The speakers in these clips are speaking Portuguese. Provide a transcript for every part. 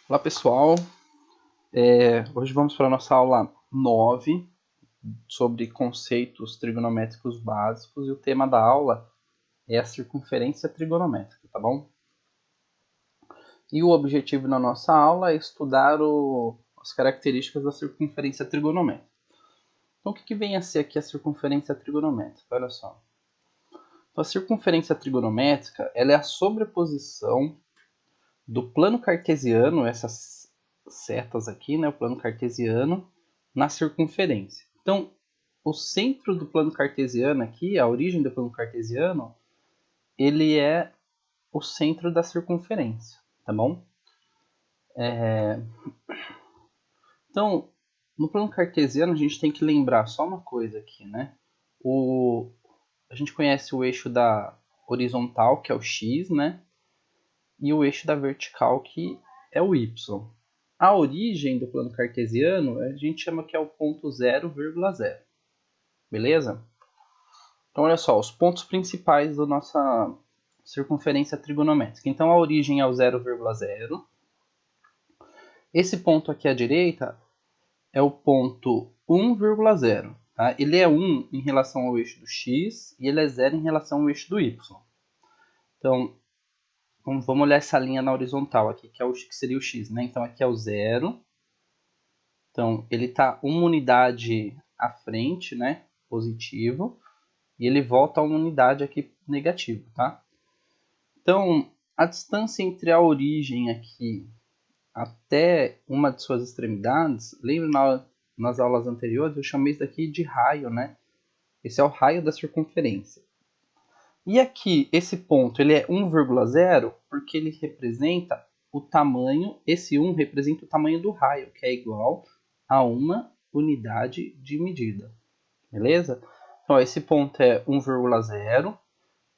Olá pessoal, hoje vamos para a nossa aula 9 sobre conceitos trigonométricos básicos e o tema da aula é a circunferência trigonométrica, tá bom? E o objetivo na nossa aula é estudar as características da circunferência trigonométrica. Então o que vem a ser aqui a circunferência trigonométrica? Olha só. Então, a circunferência trigonométrica ela é a sobreposição do plano cartesiano, essas setas aqui, né, o plano cartesiano, na circunferência. Então, o centro do plano cartesiano aqui, a origem do plano cartesiano, ele é o centro da circunferência, tá bom? Então, no plano cartesiano, a gente tem que lembrar só uma coisa aqui, né? A gente conhece o eixo da horizontal, que é o x, né? E o eixo da vertical, que é o y. A origem do plano cartesiano a gente chama que é o ponto 0,0. Beleza? Então, olha só, os pontos principais da nossa circunferência trigonométrica. Então, a origem é o 0,0. Esse ponto aqui à direita é o ponto 1,0. Tá? Ele é 1 em relação ao eixo do x e ele é 0 em relação ao eixo do y. Então, vamos olhar essa linha na horizontal aqui, que seria o x. Né? Então, aqui é o 0. Então, ele está uma unidade à frente, né? Positivo. E ele volta a uma unidade aqui negativo, tá? Então, a distância entre a origem aqui até uma de suas extremidades, lembra nas aulas anteriores, eu chamei isso daqui de raio, né? Esse é o raio da circunferência. E aqui, esse ponto, ele é 1,0 porque ele representa o tamanho, esse 1 representa o tamanho do raio, que é igual a uma unidade de medida. Beleza? Então, esse ponto é 1,0.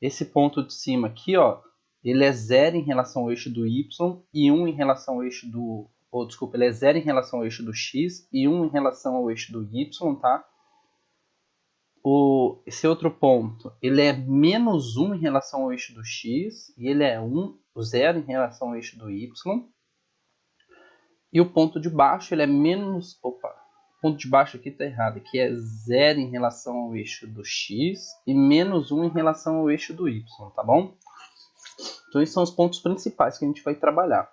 Esse ponto de cima aqui, ó, ele é 0 em relação ao eixo do y e 1 em relação ao eixo do... desculpa, ele é 0 em relação ao eixo do x e 1 em relação ao eixo do y, tá? Esse outro ponto, ele é menos 1 em relação ao eixo do x e ele é 0 em relação ao eixo do y. E o ponto de baixo, ele é menos... Opa, o ponto de baixo aqui está errado, que é 0 em relação ao eixo do x e menos 1 em relação ao eixo do y, tá bom? Então, esses são os pontos principais que a gente vai trabalhar.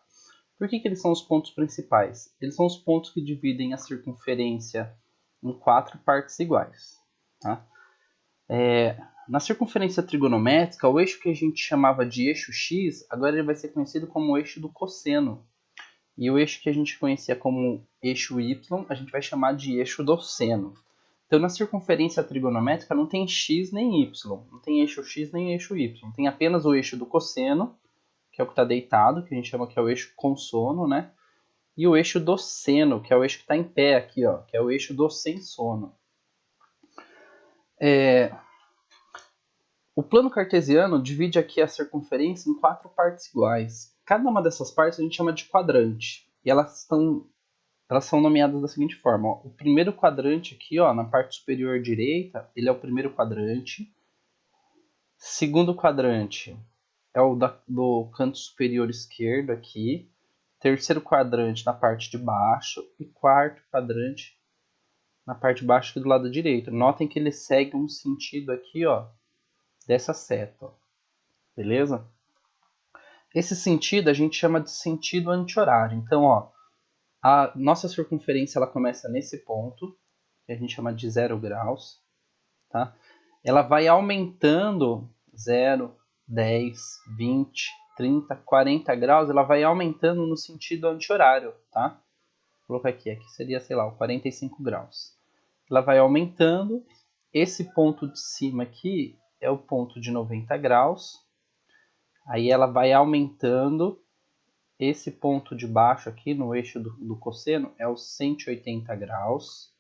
Por que eles são os pontos principais? Eles são os pontos que dividem a circunferência em 4 partes iguais. Tá? Na circunferência trigonométrica, o eixo que a gente chamava de eixo x, agora ele vai ser conhecido como o eixo do cosseno. E o eixo que a gente conhecia como eixo y, a gente vai chamar de eixo do seno. Então, na circunferência trigonométrica não tem x nem y, não tem eixo x nem eixo y, tem apenas o eixo do cosseno, que é o que está deitado, que a gente chama que é o eixo consono, né? E o eixo do seno, que é o eixo que está em pé aqui, ó, que é o eixo do sem sono. O plano cartesiano divide aqui a circunferência em 4 partes iguais. Cada uma dessas partes a gente chama de quadrante. E elas são nomeadas da seguinte forma. Ó. O primeiro quadrante aqui, ó, na parte superior direita, ele é o primeiro quadrante. Segundo quadrante é o do canto superior esquerdo aqui. Terceiro quadrante na parte de baixo. E quarto quadrante na parte de baixo aqui do lado direito. Notem que ele segue um sentido aqui, ó, dessa seta. Ó. Beleza? Esse sentido a gente chama de sentido anti-horário. Então, ó, a nossa circunferência ela começa nesse ponto, que a gente chama de 0 graus. Tá? Ela vai aumentando 0, 10, 20, 30, 40 graus, ela vai aumentando no sentido anti-horário. Tá? Vou colocar aqui seria, sei lá, 45 graus. Ela vai aumentando. Esse ponto de cima aqui é o ponto de 90 graus. Aí ela vai aumentando. Esse ponto de baixo aqui no eixo do cosseno é o 180 graus.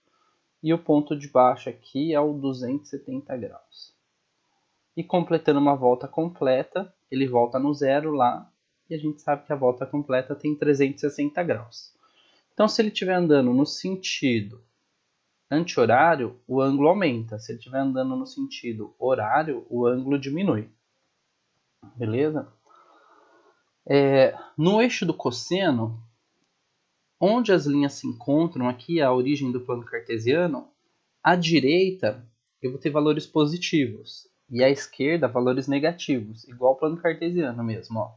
E o ponto de baixo aqui é o 270 graus. E completando uma volta completa, ele volta no zero lá. E a gente sabe que a volta completa tem 360 graus. Então, se ele estiver andando no sentido anti-horário, o ângulo aumenta. Se ele estiver andando no sentido horário, o ângulo diminui. Beleza? No eixo do cosseno, onde as linhas se encontram aqui, a origem do plano cartesiano, à direita eu vou ter valores positivos e à esquerda valores negativos, igual ao plano cartesiano mesmo. Ó.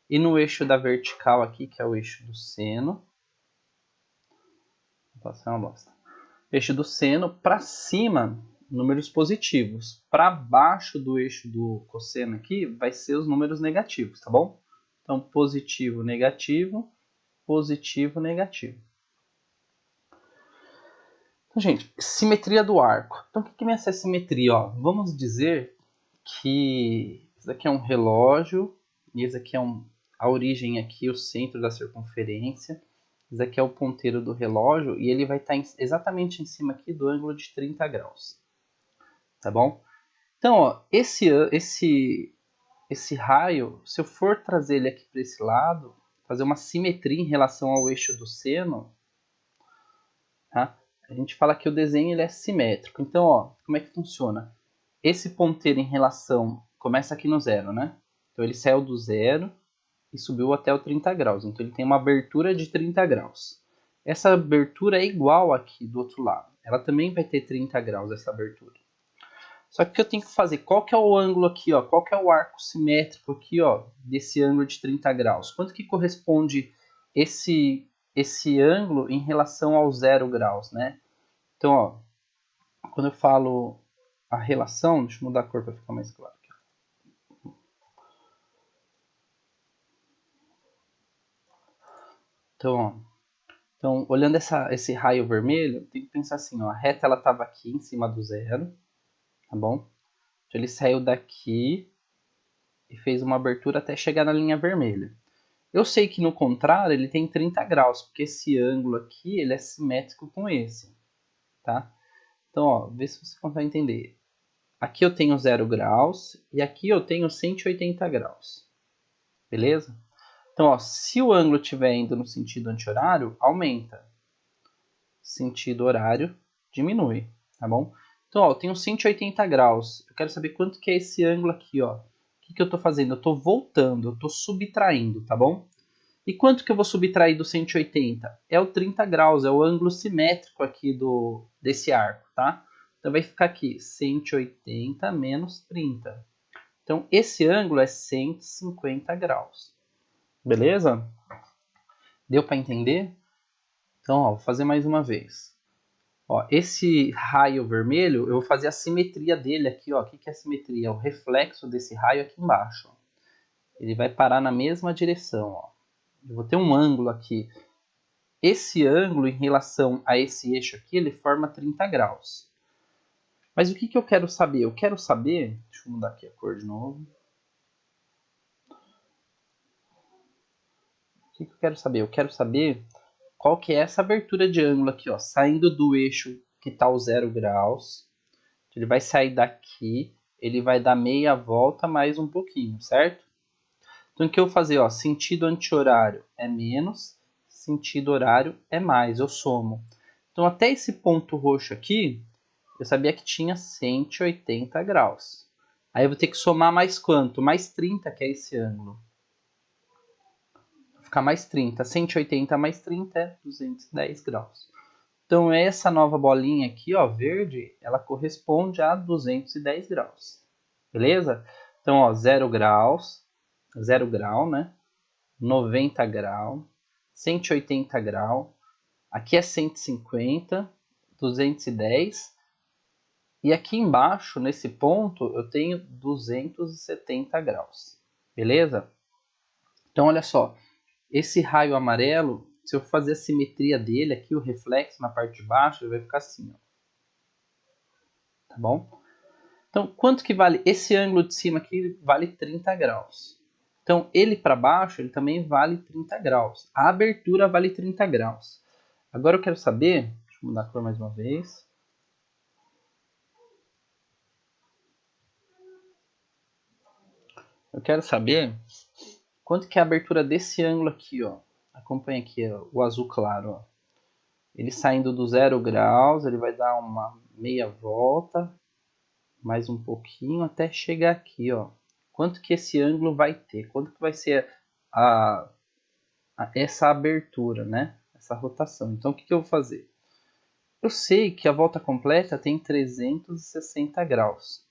E no eixo da vertical aqui, que é o eixo do seno, vou passar uma bosta. Eixo do seno, para cima, números positivos. Para baixo do eixo do cosseno aqui, vai ser os números negativos, tá bom? Então, positivo, negativo, positivo, negativo. Então, gente, simetria do arco. Então, o que é essa simetria? Ó, vamos dizer que isso aqui é um relógio, e esse aqui é a origem aqui, o centro da circunferência. Esse aqui é o ponteiro do relógio e ele vai estar exatamente em cima aqui do ângulo de 30 graus. Tá bom? Então, ó, esse raio, se eu for trazer ele aqui para esse lado, fazer uma simetria em relação ao eixo do seno, tá? A gente fala que o desenho ele é simétrico. Então, ó, como é que funciona? Esse ponteiro em relação, começa aqui no zero, né? Então ele saiu do zero e subiu até o 30 graus. Então ele tem uma abertura de 30 graus. Essa abertura é igual aqui do outro lado. Ela também vai ter 30 graus, essa abertura. Só que o que eu tenho que fazer? Qual que é o ângulo aqui, ó? Qual que é o arco simétrico aqui, ó, desse ângulo de 30 graus? Quanto que corresponde esse ângulo em relação ao 0 graus, né? Então, ó, quando eu falo a relação, deixa eu mudar a cor para ficar mais claro aqui. Então, olhando esse raio vermelho, tem que pensar assim, ó, a reta ela estava aqui em cima do zero, tá bom? Então, ele saiu daqui e fez uma abertura até chegar na linha vermelha. Eu sei que no contrário ele tem 30 graus, porque esse ângulo aqui ele é simétrico com esse, tá? Então, ó, vê se você consegue entender. Aqui eu tenho 0 graus e aqui eu tenho 180 graus, beleza? Então, ó, se o ângulo estiver indo no sentido anti-horário, aumenta. Sentido horário, diminui, tá bom? Então, ó, eu tenho 180 graus. Eu quero saber quanto que é esse ângulo aqui, ó. O que eu estou fazendo? Eu estou voltando, eu estou subtraindo, tá bom? E quanto que eu vou subtrair do 180? É o 30 graus, é o ângulo simétrico aqui desse arco, tá? Então vai ficar aqui 180 menos 30. Então esse ângulo é 150 graus. Beleza? Deu para entender? Então, ó, vou fazer mais uma vez. Ó, esse raio vermelho, eu vou fazer a simetria dele aqui. Ó. O que é a simetria? É o reflexo desse raio aqui embaixo. Ele vai parar na mesma direção. Ó. Eu vou ter um ângulo aqui. Esse ângulo em relação a esse eixo aqui, ele forma 30 graus. Mas o que eu quero saber? Eu quero saber... Deixa eu mudar aqui a cor de novo. O que eu quero saber? Eu quero saber qual que é essa abertura de ângulo aqui, ó, saindo do eixo que está o 0 graus. Ele vai sair daqui, ele vai dar meia volta mais um pouquinho, certo? Então o que eu vou fazer? Ó, sentido anti-horário é menos, sentido horário é mais, eu somo. Então até esse ponto roxo aqui, eu sabia que tinha 180 graus. Aí eu vou ter que somar mais quanto? Mais 30, que é esse ângulo. Vai ficar mais 30. 180 mais 30 é 210 graus. Então essa nova bolinha aqui, ó, verde, ela corresponde a 210 graus. Beleza? Então, ó, 0 graus, 0 grau, né? 90 graus, 180 graus, aqui é 150, 210, e aqui embaixo, nesse ponto, eu tenho 270 graus, beleza? Então, olha só, esse raio amarelo, se eu fazer a simetria dele aqui, o reflexo na parte de baixo, ele vai ficar assim, ó. Tá bom? Então, quanto que vale? Esse ângulo de cima aqui vale 30 graus. Então, ele para baixo, ele também vale 30 graus. A abertura vale 30 graus. Agora eu quero saber, deixa eu mudar a cor mais uma vez. Eu quero saber quanto que é a abertura desse ângulo aqui, ó. Acompanha aqui, ó, o azul claro, ó. Ele saindo do 0 graus, ele vai dar uma meia volta, mais um pouquinho, até chegar aqui, ó. Quanto que esse ângulo vai ter? Quanto que vai ser essa abertura, né? essa rotação. Então, o que eu vou fazer? Eu sei que a volta completa tem 360 graus.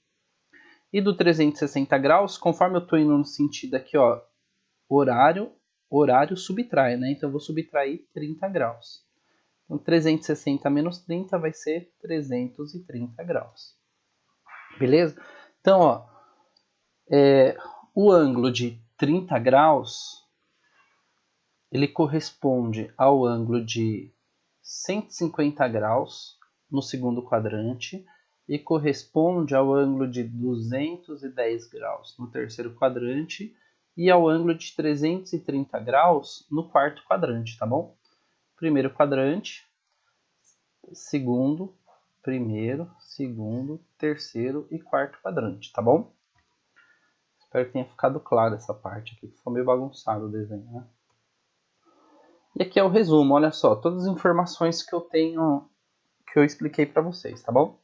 E do 360 graus, conforme eu estou indo no sentido aqui, ó, horário subtrai, né? Então, eu vou subtrair 30 graus. Então, 360 menos 30 vai ser 330 graus. Beleza? Então, ó, o ângulo de 30 graus, ele corresponde ao ângulo de 150 graus no segundo quadrante e corresponde ao ângulo de 210 graus no terceiro quadrante e ao ângulo de 330 graus no quarto quadrante, tá bom? Primeiro quadrante, segundo, primeiro, segundo, terceiro e quarto quadrante, tá bom? Espero que tenha ficado claro essa parte aqui, que ficou meio bagunçado o desenho, né? E aqui é o resumo, olha só, todas as informações que eu tenho, que eu expliquei para vocês, tá bom?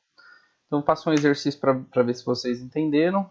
Então, eu passo um exercício para ver se vocês entenderam.